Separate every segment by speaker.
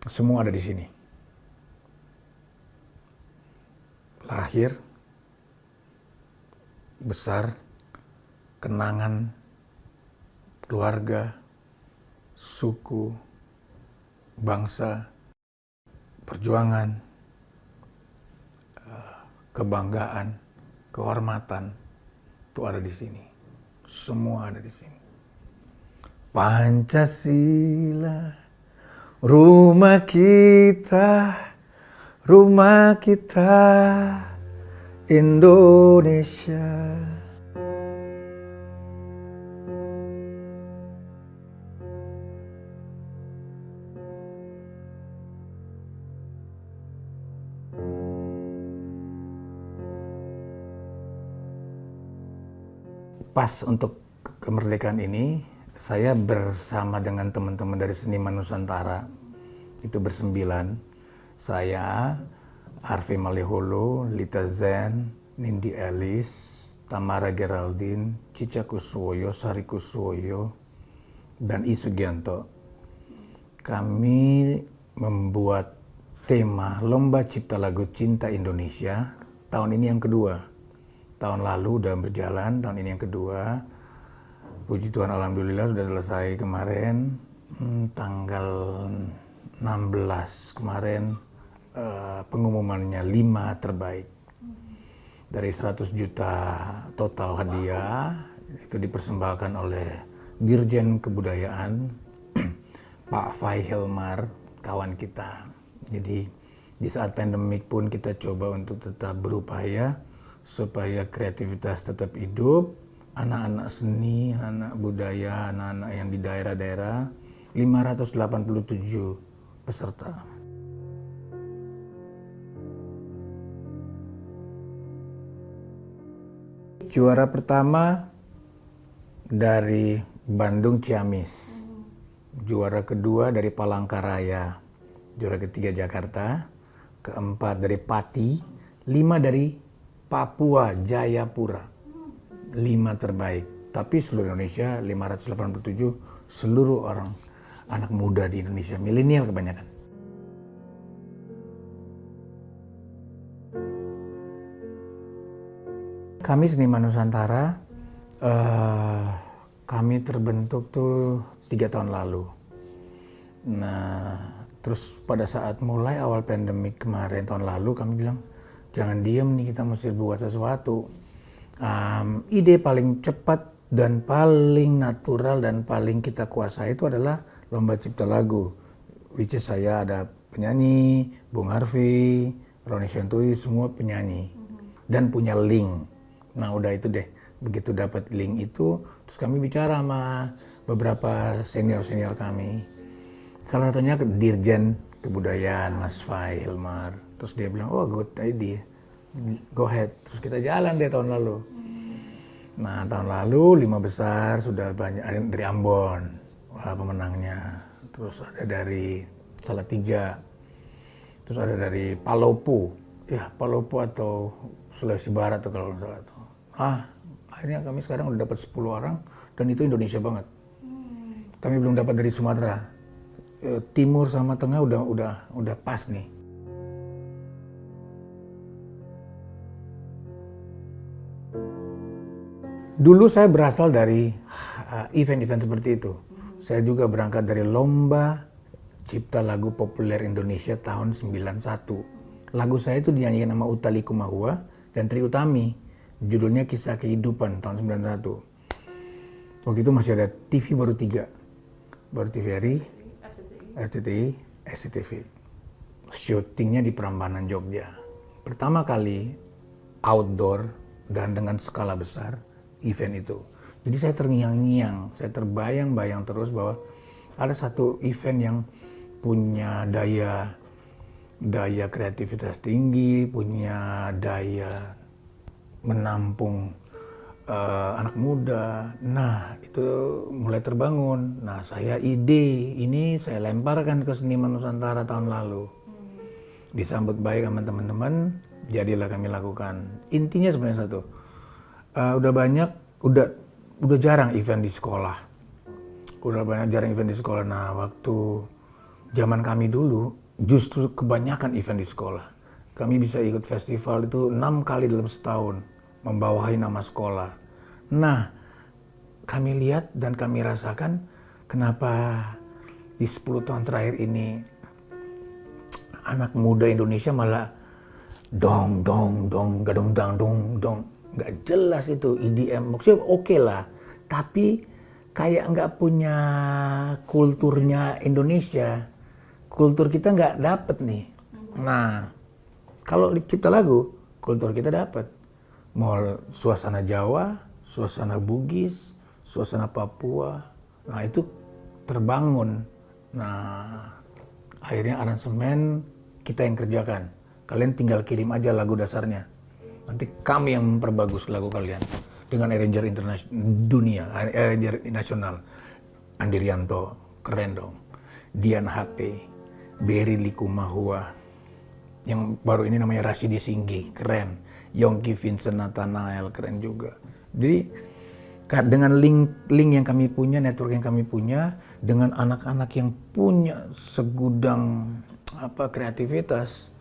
Speaker 1: Semua ada di sini. Lahir, besar, kenangan, keluarga, suku, bangsa, perjuangan, kebanggaan, kehormatan, itu ada di sini. Semua ada di sini. Pancasila, rumah kita, Indonesia. Pas untuk kemerdekaan ini, saya bersama dengan teman-teman dari Seniman Nusantara, itu bersembilan. Saya, Harvey Maleholo, Lita Zen, Nindi Ellis, Tamara Geraldine, Cica Kuswoyo, Sari Kuswoyo, dan I Sugianto. Kami membuat tema Lomba Cipta Lagu Cinta Indonesia, tahun ini yang kedua. Tahun lalu udah berjalan, tahun ini yang kedua. Puji Tuhan, alhamdulillah sudah selesai kemarin, tanggal 16 kemarin, pengumumannya 5 terbaik. Dari 100 juta total hadiah, itu dipersembahkan oleh Dirjen Kebudayaan, Pak Fai Hilmar, kawan kita. Jadi di saat pandemik pun kita coba untuk tetap berupaya supaya kreativitas tetap hidup, anak-anak seni, anak budaya, anak-anak yang di daerah-daerah, 587 peserta. Juara pertama dari Bandung Ciamis, juara kedua dari Palangkaraya, juara ketiga Jakarta, keempat dari Pati, 5 dari Papua Jayapura, 5 terbaik. Tapi seluruh Indonesia 587, seluruh orang anak muda di Indonesia, milenial kebanyakan. Kami Seniman Nusantara, kami terbentuk tuh 3 tahun lalu. Nah, terus pada saat mulai awal pandemik kemarin tahun lalu, kami bilang, jangan diem nih, kita mesti buat sesuatu. Ide paling cepat dan paling natural dan paling kita kuasai itu adalah Lomba Cipta Lagu. Which is saya ada penyanyi, Bung Harvey, Roni Shanturi, semua penyanyi. Dan punya link. Nah udah itu deh, begitu dapat link itu, terus kami bicara sama beberapa senior-senior kami. Salah satunya Dirjen Kebudayaan, Mas Fai Hilmar. Terus dia bilang, oh good idea, go ahead. Terus kita jalan deh tahun lalu. Nah tahun lalu 5 besar sudah banyak, ada dari Ambon, pemenangnya. Terus ada dari Salatiga, terus ada dari Palopo, ya Palopo atau Sulawesi Barat tuh kalau nggak salah tuh. Akhirnya kami sekarang udah dapat 10 orang dan itu Indonesia banget. Kami belum dapat dari Sumatera. Timur sama Tengah udah pas nih. Dulu saya berasal dari event-event seperti itu. Saya juga berangkat dari Lomba Cipta Lagu Populer Indonesia tahun 91. Lagu saya itu dinyanyikan sama Utha Likumahua dan Trie Utami. Judulnya Kisah Kehidupan tahun 91. Waktu itu masih ada TV baru 3. Baru TVRI, RCTI, SCTV. Syutingnya di Prambanan, Jogja. Pertama kali outdoor dan dengan skala besar event itu. Jadi saya terngiang-ngiang, saya terbayang-bayang terus bahwa ada satu event yang punya daya kreativitas tinggi, punya daya menampung anak muda. Nah, itu mulai terbangun. Nah, saya ide ini saya lemparkan ke Seniman Nusantara tahun lalu. Disambut baik sama teman-teman, jadilah kami lakukan. Intinya sebenarnya satu. Udah jarang event di sekolah. Nah, waktu zaman kami dulu justru kebanyakan event di sekolah. Kami bisa ikut festival itu 6 kali dalam setahun, membawahi nama sekolah. Nah, kami lihat dan kami rasakan kenapa di 10 tahun terakhir ini anak muda Indonesia malah dong dong dong gadong dang dong dong, nggak jelas itu EDM. Maksudnya oke lah, tapi kayak nggak punya kulturnya Indonesia. Kultur kita nggak dapet nih. Nah, kalau cipta lagu, kultur kita dapat. Mau suasana Jawa, suasana Bugis, suasana Papua. Nah, itu terbangun. Nah, akhirnya aransemen kita yang kerjakan. Kalian tinggal kirim aja lagu dasarnya. Nanti kami yang memperbagus lagu kalian. Dengan arranger internasional dunia, arranger nasional. Andirianto, keren dong. Dian HP, Berry Likumahua. Yang baru ini namanya Rashidi Singgi, keren. Yongki Vincent Nathanael, keren juga. Jadi dengan link yang kami punya, network yang kami punya, dengan anak-anak yang punya segudang kreativitas,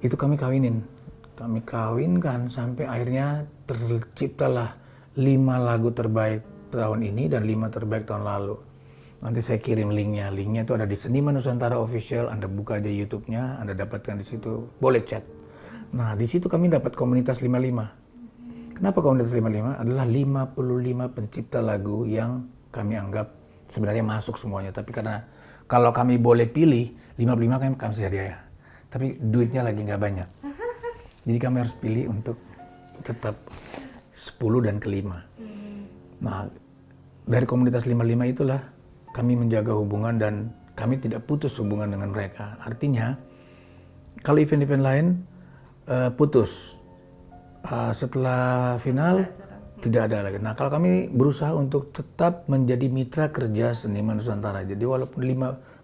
Speaker 1: itu kami kawinin. Kami kawinkan sampai akhirnya terciptalah 5 lagu terbaik tahun ini dan 5 terbaik tahun lalu. Nanti saya kirim linknya. Linknya itu ada di Seniman Nusantara Official. Anda buka aja YouTube-nya, Anda dapatkan di situ. Boleh chat. Nah, di situ kami dapat komunitas 55. Kenapa komunitas 55? Adalah 55 pencipta lagu yang kami anggap sebenarnya masuk semuanya. Tapi karena kalau kami boleh pilih, 55 kami sedia. Tapi duitnya lagi nggak banyak. Jadi kami harus pilih untuk tetap 10 dan ke-5. Nah, dari komunitas 55 itulah kami menjaga hubungan dan kami tidak putus hubungan dengan mereka. Artinya, kalau event-event lain putus. Setelah final, tidak ada lagi. Nah, kalau kami berusaha untuk tetap menjadi mitra kerja Seniman Nusantara. Jadi walaupun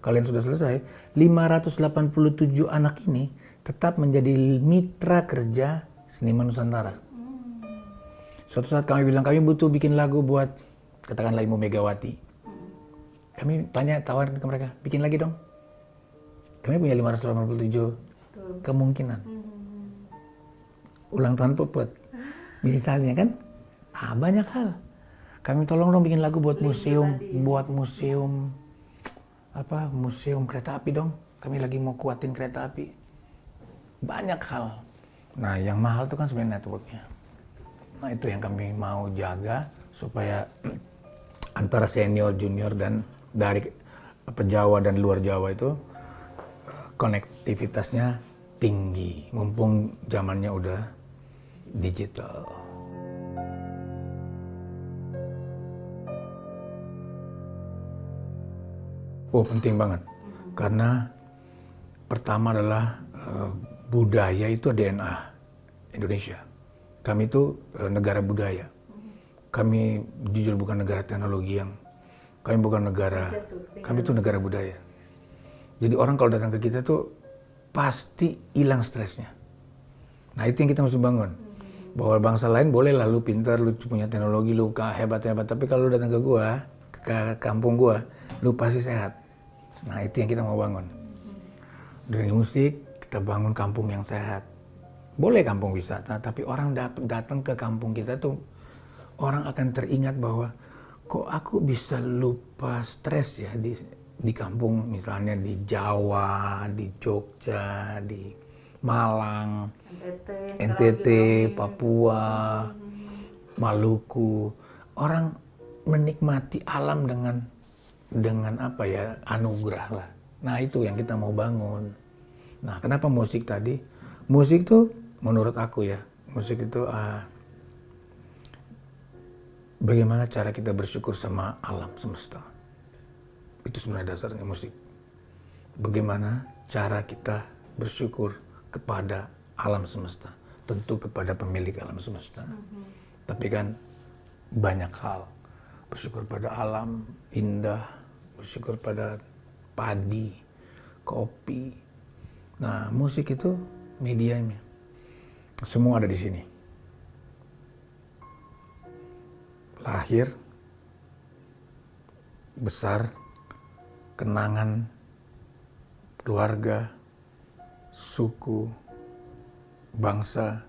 Speaker 1: kalian sudah selesai, 587 anak ini tetap menjadi mitra kerja Seniman Nusantara. Suatu saat kami bilang, kami butuh bikin lagu buat, katakanlah Ibu Megawati. Kami tawarin ke mereka, bikin lagi dong. Kami punya 587 kemungkinan. Ulang tahun Puput, misalnya kan, banyak hal. Kami tolong dong bikin lagu buat museum, museum kereta api dong. Kami lagi mau kuatin kereta api. Banyak hal. Nah, yang mahal itu kan sebenarnya networknya. Nah, itu yang kami mau jaga supaya antara senior, junior, dan dari Jawa dan luar Jawa itu konektivitasnya tinggi. Mumpung zamannya udah digital. Oh, penting banget. Karena pertama adalah budaya itu DNA Indonesia. Kami itu negara budaya. Kami jujur bukan negara teknologi kami bukan kami itu negara budaya. Jadi orang kalau datang ke kita tuh pasti hilang stresnya. Nah, itu yang kita mesti bangun. Bahwa bangsa lain boleh lah lu pintar, lu punya teknologi, lu hebat-hebat. Tapi kalau lu datang ke gua, ke kampung gua, lu pasti sehat. Nah, itu yang kita mau bangun. Dari musik, kita bangun kampung yang sehat. Boleh kampung wisata, tapi orang datang ke kampung kita tuh, orang akan teringat bahwa kok aku bisa lupa stres ya di kampung, misalnya di Jawa, di Jogja, di Malang, NTT, Papua, Maluku. Orang menikmati alam dengan anugerah lah. Nah, itu yang kita mau bangun. Nah, kenapa musik tadi? Musik tuh menurut aku ya, musik itu bagaimana cara kita bersyukur sama alam semesta. Itu sebenarnya dasarnya musik. Bagaimana cara kita bersyukur kepada alam semesta. Tentu kepada pemilik alam semesta. Tapi kan banyak hal. Bersyukur pada alam indah, bersyukur pada padi, kopi. Nah, musik itu medianya. Semua ada di sini. Lahir, besar, kenangan, keluarga, suku, bangsa,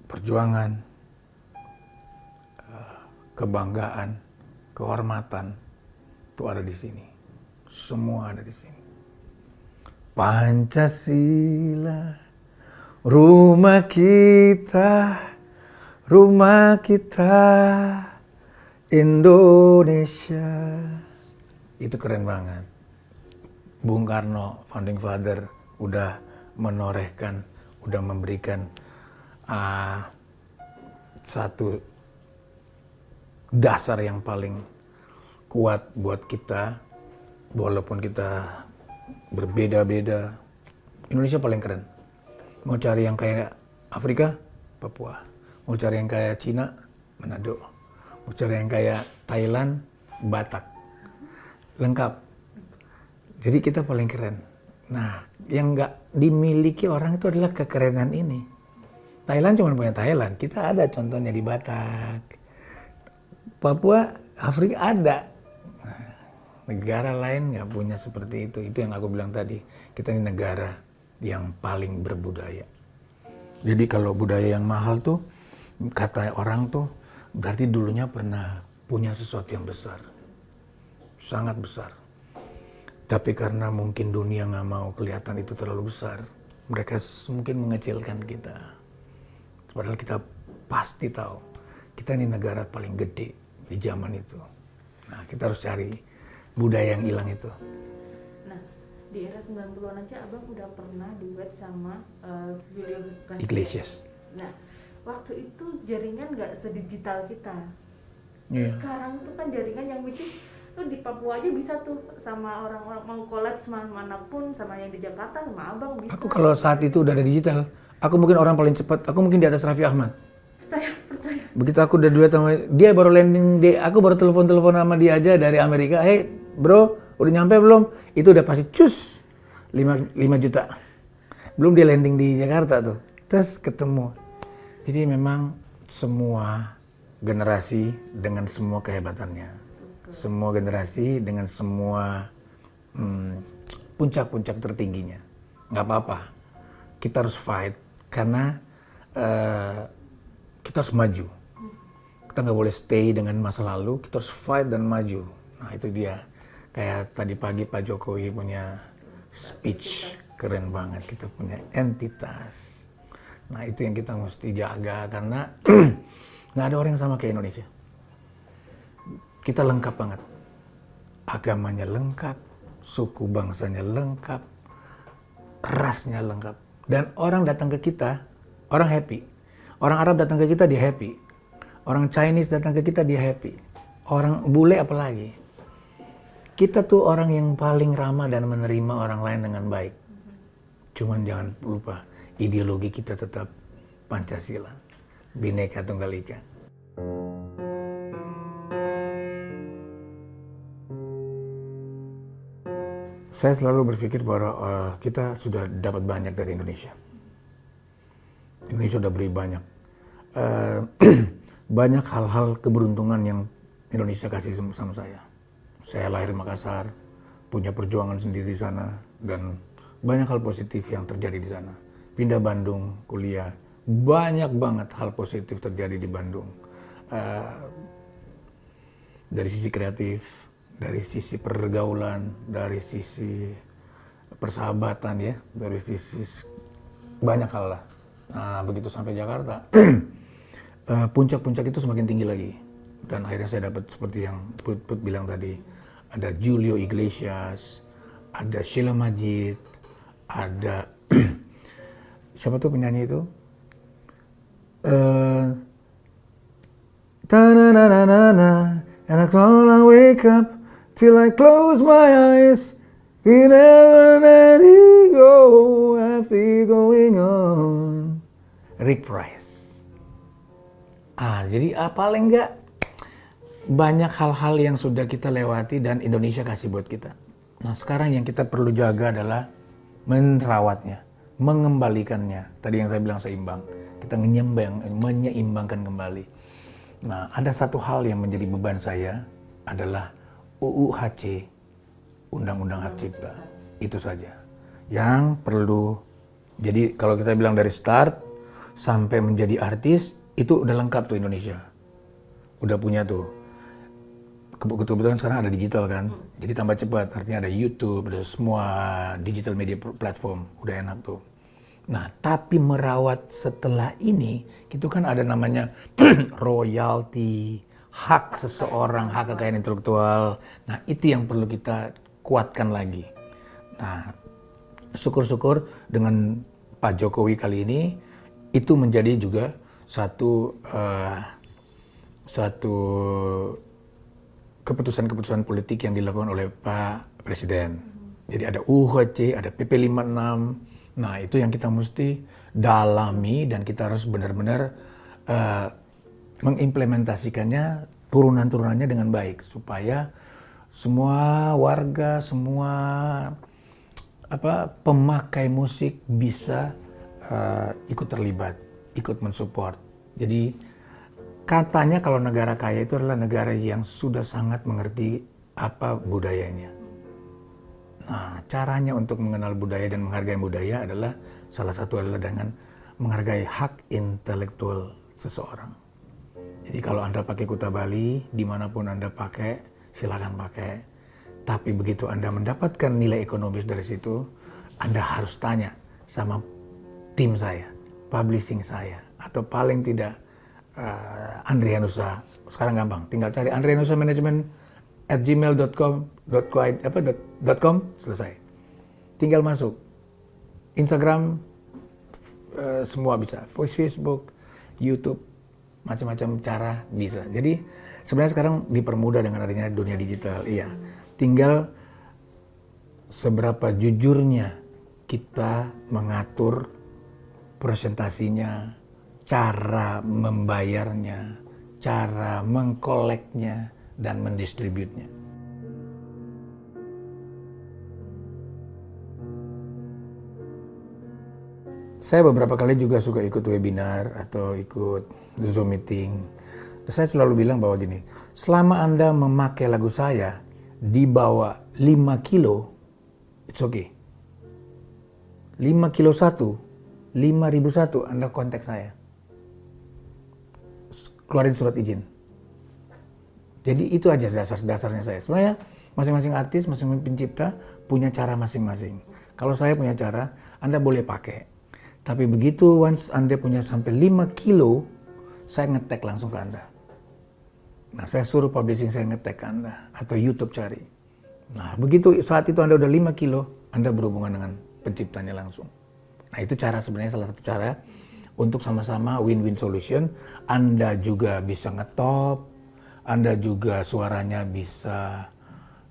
Speaker 1: perjuangan, kebanggaan, kehormatan itu ada di sini. Semua ada di sini. Pancasila, rumah kita, Indonesia. Itu keren banget. Bung Karno, founding father, udah menorehkan, udah memberikan satu dasar yang paling kuat buat kita, walaupun kita berbeda-beda. Indonesia paling keren. Mau cari yang kayak Afrika, Papua. Mau cari yang kayak Cina, Manado. Mau cari yang kayak Thailand, Batak. Lengkap. Jadi kita paling keren. Nah, yang nggak dimiliki orang itu adalah kekerenan ini. Thailand cuma punya Thailand. Kita ada contohnya di Batak. Papua, Afrika ada. Negara lain nggak punya seperti itu. Itu yang aku bilang tadi. Kita ini negara yang paling berbudaya. Jadi kalau budaya yang mahal tuh, kata orang tuh, berarti dulunya pernah punya sesuatu yang besar. Sangat besar. Tapi karena mungkin dunia nggak mau kelihatan itu terlalu besar, mereka mungkin mengecilkan kita. Padahal kita pasti tahu, kita ini negara paling gede di zaman itu. Nah, kita harus cari budaya yang hilang itu.
Speaker 2: Nah, di era 90-an aja Abang udah pernah duet sama Julio
Speaker 1: Iglesias.
Speaker 2: Nah, waktu itu jaringan nggak sedigital kita.
Speaker 1: Yeah.
Speaker 2: Sekarang tuh kan jaringan yang which is lu di Papua aja bisa tuh sama orang-orang mau collab manapun, sama yang di Jakarta sama Abang bisa.
Speaker 1: Aku kalau saat itu udah ada digital, aku mungkin orang paling cepat, aku mungkin di atas Raffi Ahmad.
Speaker 2: Percaya.
Speaker 1: Begitu aku udah duet sama dia, baru landing aku baru telepon sama dia aja dari Amerika. Hey bro, udah nyampe belum? Itu udah pasti cus 5 juta. Belum dia landing di Jakarta tuh. Terus ketemu. Jadi memang semua generasi dengan semua kehebatannya. Semua generasi dengan semua puncak-puncak tertingginya. Nggak apa-apa. Kita harus fight karena kita harus maju. Kita nggak boleh stay dengan masa lalu, kita harus fight dan maju. Nah itu dia. Kayak tadi pagi Pak Jokowi punya speech, keren banget. Kita punya entitas. Nah itu yang kita mesti jaga karena nggak ada orang yang sama kayak Indonesia. Kita lengkap banget. Agamanya lengkap, suku bangsanya lengkap, rasnya lengkap. Dan orang datang ke kita, orang happy. Orang Arab datang ke kita, dia happy. Orang Chinese datang ke kita, dia happy. Orang bule apalagi. Kita tuh orang yang paling ramah dan menerima orang lain dengan baik. Cuman jangan lupa, ideologi kita tetap Pancasila. Bhinneka Tunggal Ika. Saya selalu berpikir bahwa kita sudah dapat banyak dari Indonesia. Indonesia sudah beri banyak. Banyak hal-hal keberuntungan yang Indonesia kasih sama saya. Saya lahir di Makassar, punya perjuangan sendiri di sana, dan banyak hal positif yang terjadi di sana. Pindah Bandung, kuliah, banyak banget hal positif terjadi di Bandung. Dari sisi kreatif, dari sisi pergaulan, dari sisi persahabatan ya, dari sisi banyak hal lah. Nah begitu sampai Jakarta, puncak-puncak itu semakin tinggi lagi. Dan akhirnya saya dapat seperti yang Put bilang tadi, ada Julio Iglesias, ada Sheila Majid, ada siapa tuh penyanyi itu? Ta-na-na-na-na-na, and I wake up till I close my eyes, we never let it go, I feel going on. Rick Price. Jadi paling enggak banyak hal-hal yang sudah kita lewati dan Indonesia kasih buat kita. Nah sekarang yang kita perlu jaga adalah merawatnya, mengembalikannya. Tadi yang saya bilang seimbang, kita menyeimbangkan kembali. Nah ada satu hal yang menjadi beban saya adalah UU HC, Undang-Undang Hak Cipta, itu saja. yang perlu. Jadi kalau kita bilang dari start sampai menjadi artis, itu udah lengkap tuh Indonesia. Udah punya tuh. Kebetulan sekarang ada digital kan, jadi tambah cepat. Artinya ada YouTube, ada semua digital media platform, udah enak tuh. Nah, tapi merawat setelah ini, itu kan ada namanya royalti, hak seseorang, hak kekayaan intelektual. Nah, itu yang perlu kita kuatkan lagi. Nah, syukur-syukur dengan Pak Jokowi kali ini, itu menjadi juga satu keputusan-keputusan politik yang dilakukan oleh Pak Presiden. Jadi ada UHC, ada PP 56. Nah, itu yang kita mesti dalami dan kita harus benar-benar mengimplementasikannya turunan-turunannya dengan baik supaya semua warga, semua pemakai musik bisa ikut terlibat, ikut mensupport. Jadi katanya kalau negara kaya itu adalah negara yang sudah sangat mengerti apa budayanya. Nah, caranya untuk mengenal budaya dan menghargai budaya adalah salah satu adalah dengan menghargai hak intelektual seseorang. Jadi kalau Anda pakai Kuta Bali, dimanapun Anda pakai, silakan pakai. Tapi begitu Anda mendapatkan nilai ekonomis dari situ, Anda harus tanya sama tim saya, publishing saya, atau paling tidak Andrianusa. Sekarang gampang, tinggal cari andrianusamanagement@gmail.com, selesai. Tinggal masuk. Instagram, semua bisa. Facebook, YouTube, macam-macam cara bisa. Jadi sebenarnya sekarang dipermudah dengan adanya dunia digital. Iya, tinggal seberapa jujurnya kita mengatur presentasinya, cara membayarnya, cara mengkoleknya, dan mendistributnya. Saya beberapa kali juga suka ikut webinar atau ikut Zoom meeting. Dan saya selalu bilang bahwa gini, selama Anda memakai lagu saya di bawah 5 kilo, it's okay. 5 kilo 5.001, Anda kontak saya. Keluarin surat izin. Jadi itu aja dasarnya saya. Sebenarnya masing-masing artis, masing-masing pencipta punya cara masing-masing. Kalau saya punya cara, Anda boleh pakai. Tapi begitu once Anda punya sampai 5 kilo, saya nge-tag langsung ke Anda. Nah, saya suruh publishing saya nge-tag ke Anda. Atau YouTube cari. Nah, begitu saat itu Anda udah 5 kilo, Anda berhubungan dengan penciptanya langsung. Nah, itu cara sebenarnya salah satu cara untuk sama-sama win-win solution. Anda juga bisa ngetop, Anda juga suaranya bisa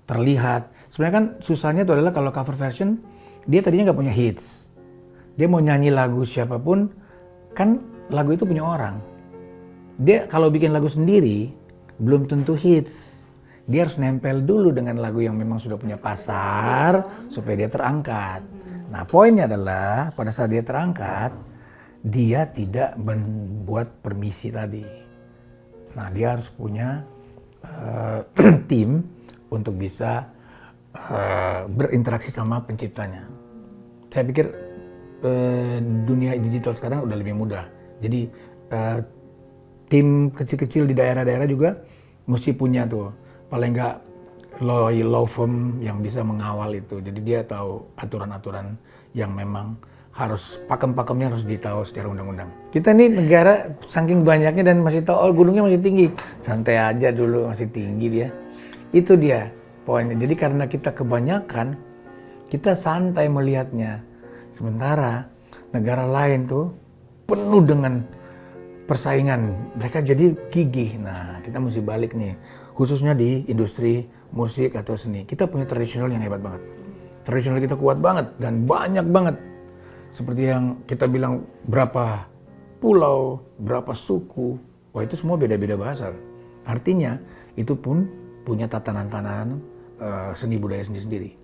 Speaker 1: terlihat. Sebenarnya kan susahnya itu adalah kalau cover version, dia tadinya nggak punya hits. Dia mau nyanyi lagu siapapun, kan lagu itu punya orang. Dia kalau bikin lagu sendiri, belum tentu hits. Dia harus nempel dulu dengan lagu yang memang sudah punya pasar, supaya dia terangkat. Nah, poinnya adalah pada saat dia terangkat, dia tidak membuat permisi tadi. Nah, dia harus punya tim untuk bisa berinteraksi sama penciptanya. Saya pikir dunia digital sekarang udah lebih mudah. Jadi tim kecil-kecil di daerah-daerah juga mesti punya tuh paling nggak law firm yang bisa mengawal itu. Jadi dia tahu aturan-aturan yang memang harus pakem-pakemnya harus ditahu secara undang-undang. Kita nih negara saking banyaknya dan masih tahu oh gunungnya masih tinggi. Santai aja dulu, masih tinggi dia. Itu dia poinnya. Jadi karena kita kebanyakan, kita santai melihatnya. Sementara negara lain tuh penuh dengan persaingan. Mereka jadi gigih. Nah, kita mesti balik nih. Khususnya di industri musik atau seni. Kita punya tradisional yang hebat banget. Tradisional kita kuat banget dan banyak banget. Seperti yang kita bilang berapa pulau, berapa suku. Wah, itu semua beda-beda bahasa. Artinya itu pun punya tatanan-tatanan seni budaya sendiri-sendiri.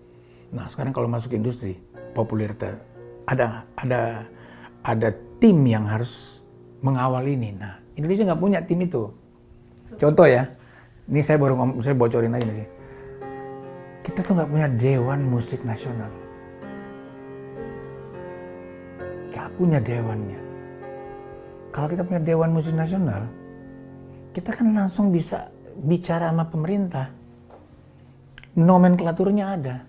Speaker 1: Nah, sekarang kalau masuk industri, popularitas ada tim yang harus mengawal ini. Nah, Indonesia nggak punya tim itu. Contoh ya, ini saya bocorin aja nih. Kita tuh nggak punya Dewan Musik Nasional. nggak punya dewannya. Kalau kita punya Dewan Musik Nasional, kita kan langsung bisa bicara sama pemerintah. Nomenklaturnya ada.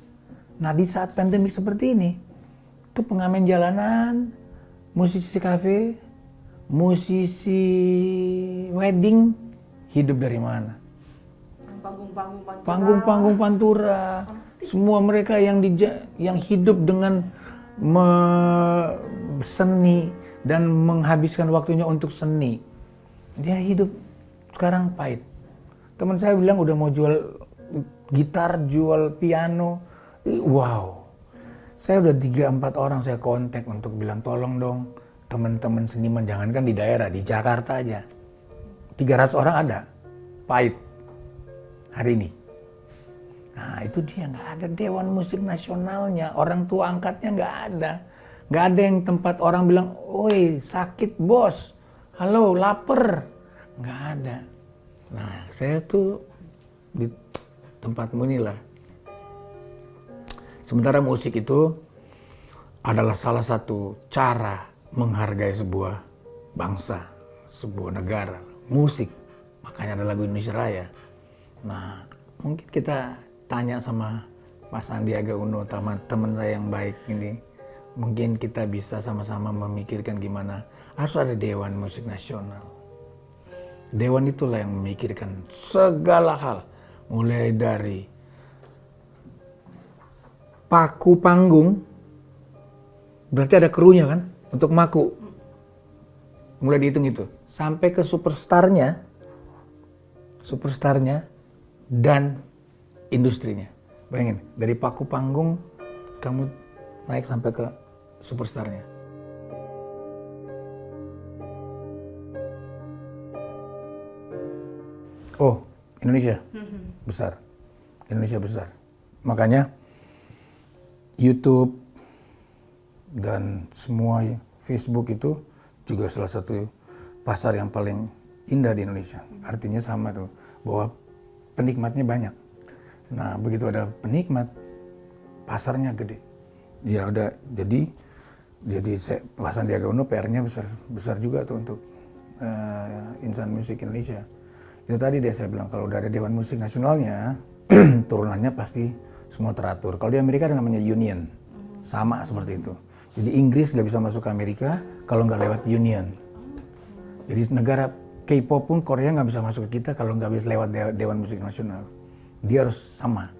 Speaker 1: Nah di saat pandemi seperti ini, itu pengamen jalanan, musisi kafe, musisi wedding, hidup dari mana? Panggung-panggung pantura, semua mereka yang hidup dengan seni dan menghabiskan waktunya untuk seni, dia hidup sekarang pahit. Teman saya bilang udah mau jual gitar, jual piano, wow. Saya udah 3-4 orang saya kontak untuk bilang tolong dong teman-teman seniman, jangankan di daerah, di Jakarta aja 300 orang ada, pahit hari ini. Nah itu dia, nggak ada Dewan Musik Nasionalnya, orang tua angkatnya nggak ada. Nggak ada yang tempat orang bilang, woi sakit bos, halo lapar, nggak ada. Nah saya tuh di tempatmu inilah. Sementara musik itu adalah salah satu cara menghargai sebuah bangsa, sebuah negara. Musik, makanya ada lagu Indonesia Raya. Nah mungkin kita tanya sama Pak Sandiaga Uno, teman saya yang baik ini, mungkin kita bisa sama-sama memikirkan gimana harus ada Dewan Musik Nasional. Dewan itulah yang memikirkan segala hal, mulai dari paku panggung, berarti ada krunya kan untuk maku, mulai dihitung itu, sampai ke superstarnya dan industrinya. Bayangin, dari paku panggung kamu naik sampai ke superstarnya. Oh, Indonesia besar. Indonesia besar. Makanya YouTube dan semua Facebook itu juga salah satu pasar yang paling indah di Indonesia. Artinya sama tuh, bahwa penikmatnya banyak. Nah, begitu ada penikmat, pasarnya gede. Ya udah, jadi Pak Sandiaga Uno PR-nya besar juga tuh untuk insan musik Indonesia. Itu tadi saya bilang, kalau udah ada Dewan Musik Nasionalnya, turunannya pasti semua teratur. Kalau di Amerika ada namanya union, sama seperti itu. Jadi Inggris nggak bisa masuk ke Amerika kalau nggak lewat union. Jadi negara K-pop pun Korea nggak bisa masuk ke kita kalau nggak bisa lewat Dewan Musik Nasional. Dia harus sama,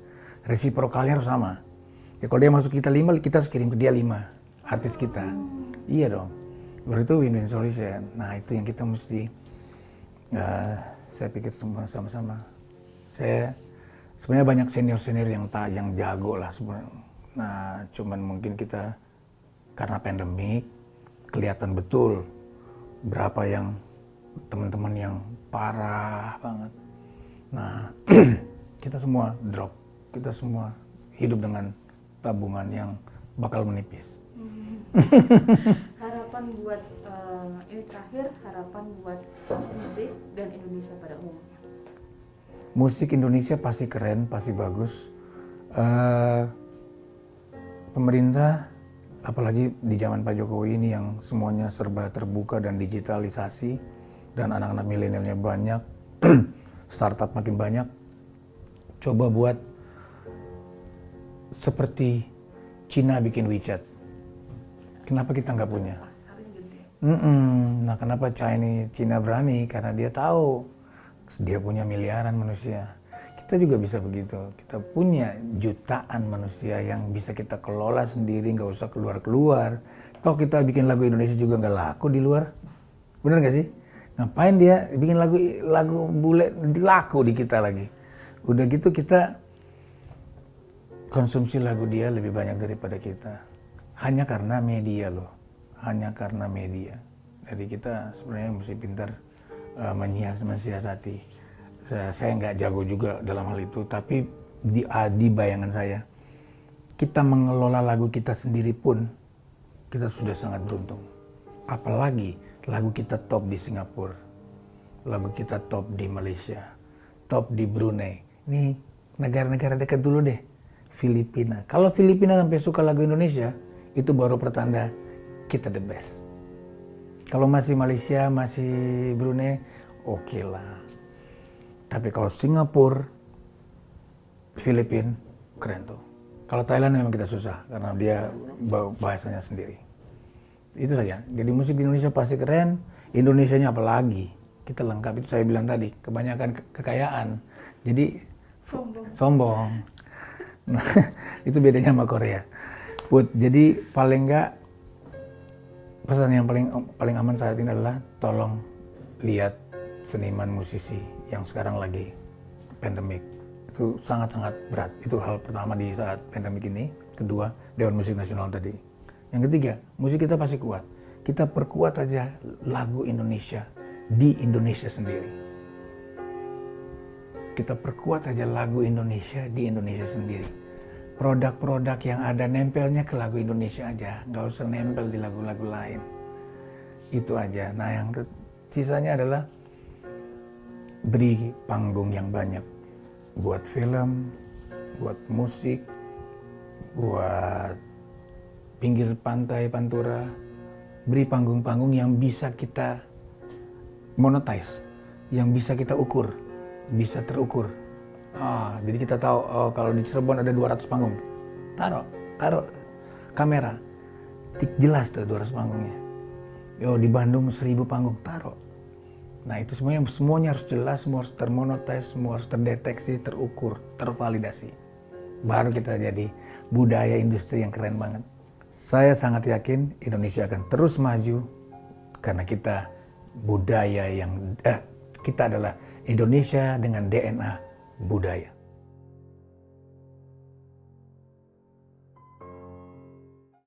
Speaker 1: resiprokalnya harus sama. Ya, kalau dia masuk kita 5, kita harus kirim ke dia 5 artis kita. Iya dong, baru itu win-win solution. Nah itu yang kita mesti, saya pikir semua sama-sama. Saya sebenarnya banyak senior yang jago lah sebenarnya. Nah cuman mungkin kita karena pandemik kelihatan betul berapa yang teman-teman yang parah banget. Nah kita semua drop, kita semua hidup dengan tabungan yang bakal menipis.
Speaker 2: Harapan buat ini terakhir, harapan buat musik dan Indonesia pada umumnya.
Speaker 1: Musik Indonesia pasti keren, pasti bagus. Pemerintah, apalagi di zaman Pak Jokowi ini yang semuanya serba terbuka dan digitalisasi, dan anak-anak milenialnya banyak, startup makin banyak. Coba buat seperti Cina bikin WeChat. Kenapa kita nggak punya? Nah kenapa Cina berani? Karena dia tahu dia punya miliaran manusia. Kita juga bisa begitu. Kita punya jutaan manusia yang bisa kita kelola sendiri, nggak usah keluar-keluar. Toh kita bikin lagu Indonesia juga nggak laku di luar. Bener nggak sih? Ngapain dia bikin lagu bule laku di kita lagi? Udah gitu kita konsumsi lagu dia lebih banyak daripada kita. Hanya karena media loh. Hanya karena media. Jadi kita sebenarnya mesti pintar mensiasati. Saya nggak jago juga dalam hal itu, tapi di bayangan saya, kita mengelola lagu kita sendiri pun kita sudah sangat beruntung. Apalagi lagu kita top di Singapura, lagu kita top di Malaysia, top di Brunei. Ini negara-negara dekat dulu deh, Filipina. Kalau Filipina sampai suka lagu Indonesia, itu baru pertanda kita the best. Kalau masih Malaysia, masih Brunei, oke lah. Tapi kalau Singapura, Filipina, keren tuh. Kalau Thailand memang kita susah karena dia bahasanya sendiri. Itu saja. Jadi musik di Indonesia pasti keren, Indonesianya apalagi. Kita lengkap, itu saya bilang tadi, kebanyakan kekayaan. Jadi sombong. Nah, itu bedanya sama Korea. Jadi paling enggak pesan yang paling aman saat ini adalah tolong lihat seniman musisi yang sekarang lagi pandemik. Itu sangat-sangat berat. Itu hal pertama di saat pandemik ini. Kedua, Dewan Musik Nasional tadi. Yang ketiga, musik kita pasti kuat. Kita perkuat aja lagu Indonesia di Indonesia sendiri. Kita perkuat aja lagu Indonesia di Indonesia sendiri. Produk-produk yang ada nempelnya ke lagu Indonesia aja, nggak usah nempel di lagu-lagu lain. Itu aja. Nah, yang sisanya adalah beri panggung yang banyak buat film, buat musik, buat pinggir pantai Pantura. Beri panggung-panggung yang bisa kita monetize, yang bisa kita ukur, bisa terukur. Jadi kita tahu kalau di Cirebon ada 200 panggung, taruh kamera, jelas tuh 200 panggungnya. Di Bandung 1000 panggung, taruh. Nah itu semuanya harus jelas, semua harus termonetize, semua harus terdeteksi, terukur, tervalidasi. Baru kita jadi budaya industri yang keren banget. Saya sangat yakin Indonesia akan terus maju karena kita budaya kita adalah Indonesia dengan DNA budaya.